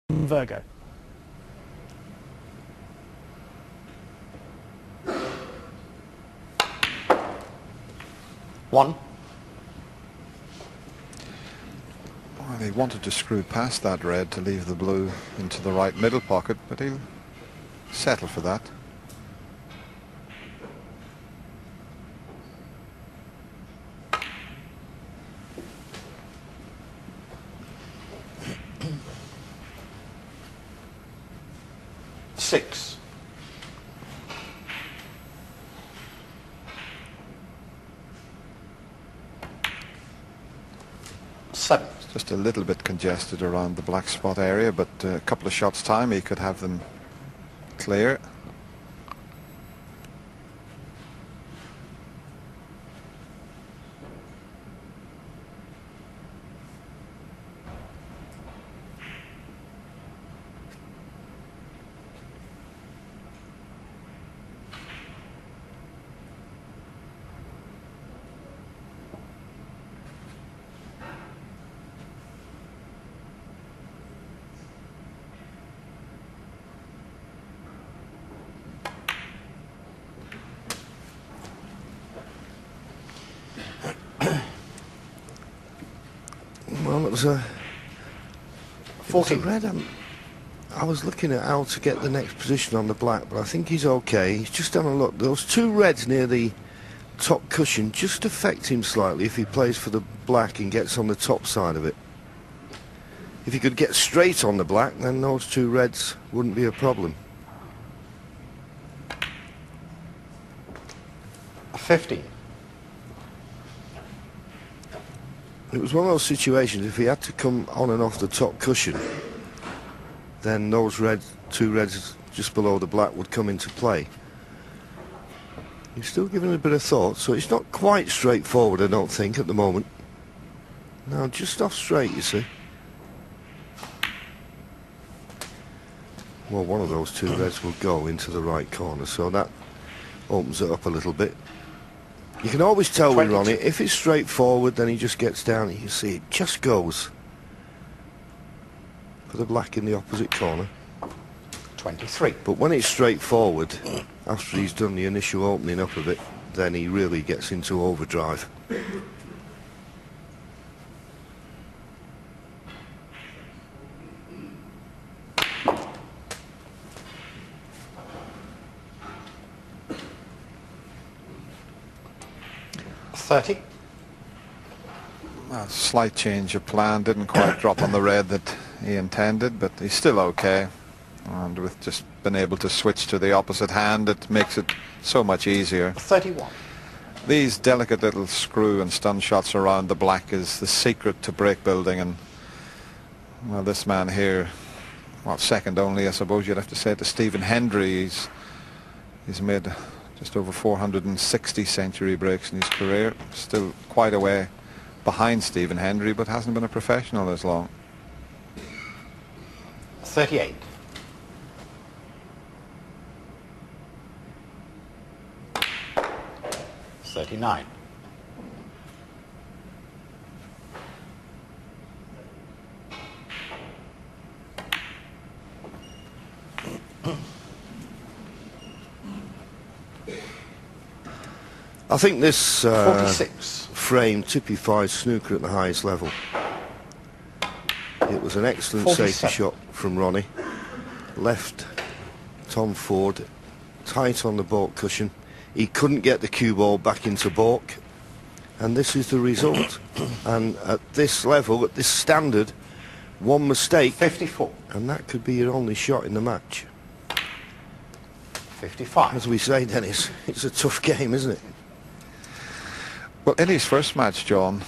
Virgo. One. Well, he wanted to screw past that red to leave the blue into the right middle pocket, but he'll settle for that. Six. Seven. It's just a little bit congested around the black spot area, but a couple of shots time he could have them clear. Well, it was a 14. red. I was looking at how to get the next position on the black, but I think he's okay. He's just having a look. Those two reds near the top cushion just affect him slightly if he plays for the black and gets on the top side of it. If he could get straight on the black, then those two reds wouldn't be a problem. 15. It was one of those situations, if he had to come on and off the top cushion, then those two reds just below the black would come into play. He's still giving it a bit of thought, so it's not quite straightforward, I don't think, at the moment. Now, just off straight, you see. Well, one of those two reds will go into the right corner, so that opens it up a little bit. You can always tell with Ronnie, if it's straightforward, then he just gets down, and you see it just goes for the black in the opposite corner. 23. But when it's straightforward, after he's done the initial opening up of it, then he really gets into overdrive. A slight change of plan, didn't quite drop on the red that he intended, but he's still okay. And with just being able to switch to the opposite hand, it makes it so much easier. 31. These delicate little screw and stun shots around the black is the secret to break building, and well, this man here, well, second only, I suppose you'd have to say, to Stephen Hendry. He's made just over 460 century breaks in his career. Still quite a way behind Stephen Hendry, but hasn't been a professional as long. 38. $39. I think this 46. frame typifies snooker at the highest level. It was an excellent 47. safety shot from Ronnie. Left Tom Ford tight on the baulk cushion. He couldn't get the cue ball back into baulk, and this is the result. And at this level, at this standard, one mistake 54. and that could be your only shot in the match. 55. As we say, Dennis, it's a tough game, isn't it? Well, in his first match, John,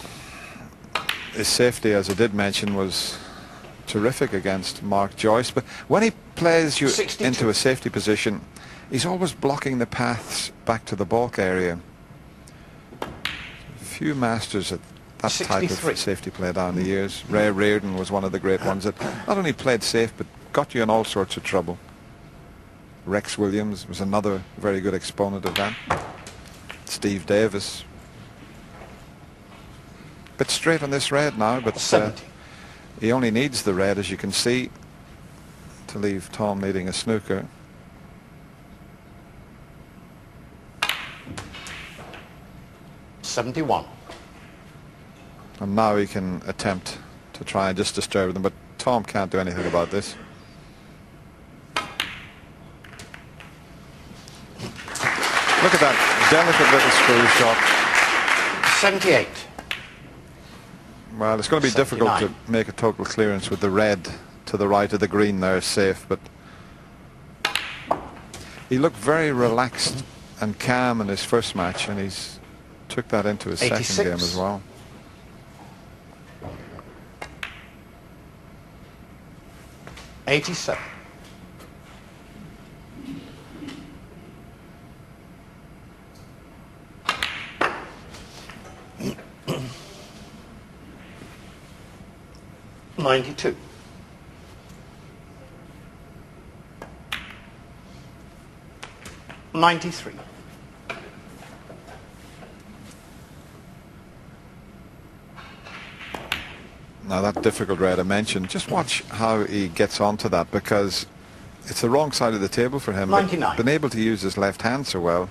his safety, as I did mention, was terrific against Mark Joyce, but when he plays you 62. into a safety position, he's always blocking the paths back to the baulk area. Few masters at that 63. type of safety play down the years. Ray Reardon was one of the great ones that not only played safe but got you in all sorts of trouble. Rex Williams was another very good exponent of that. Steve Davis. Bit straight on this red now, but he only needs the red, as you can see. to leave Tom leading a snooker. $71. And now he can attempt to try and just disturb them, but Tom can't do anything about this. Look at that delicate little screw shot. 78. Well, it's going to be difficult to 79. make a total clearance with the red to the right of the green there safe, but he looked very relaxed and calm in his first match, and he's took that into his 86. second game as well. $87. $92. $93. Now that difficult red I mentioned, just watch how he gets onto that, because it's the wrong side of the table for him. 99. But been able to use his left hand so well.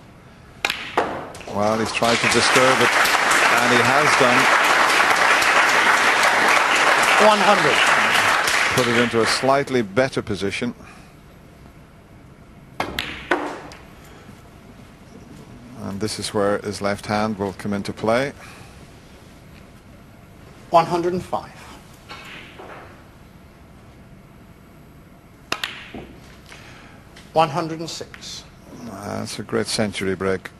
Well, he's tried to disturb it, and he has done. 100. Put it into a slightly better position. And this is where his left hand will come into play. 105. $106. That's a great century break.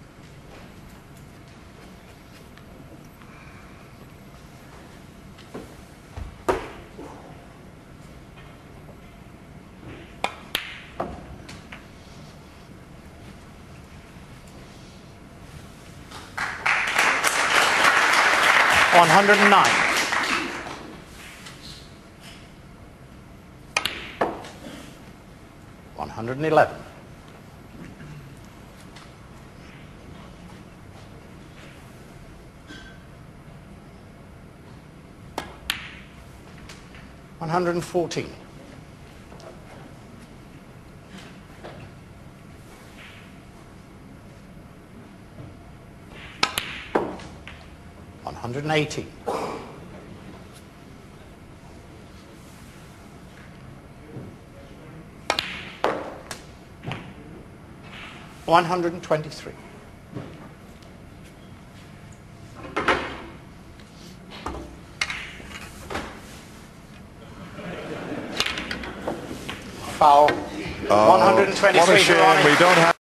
$109. $111. $114. $118. $123. Foul. 123 What a for shame Ronnie. we don't have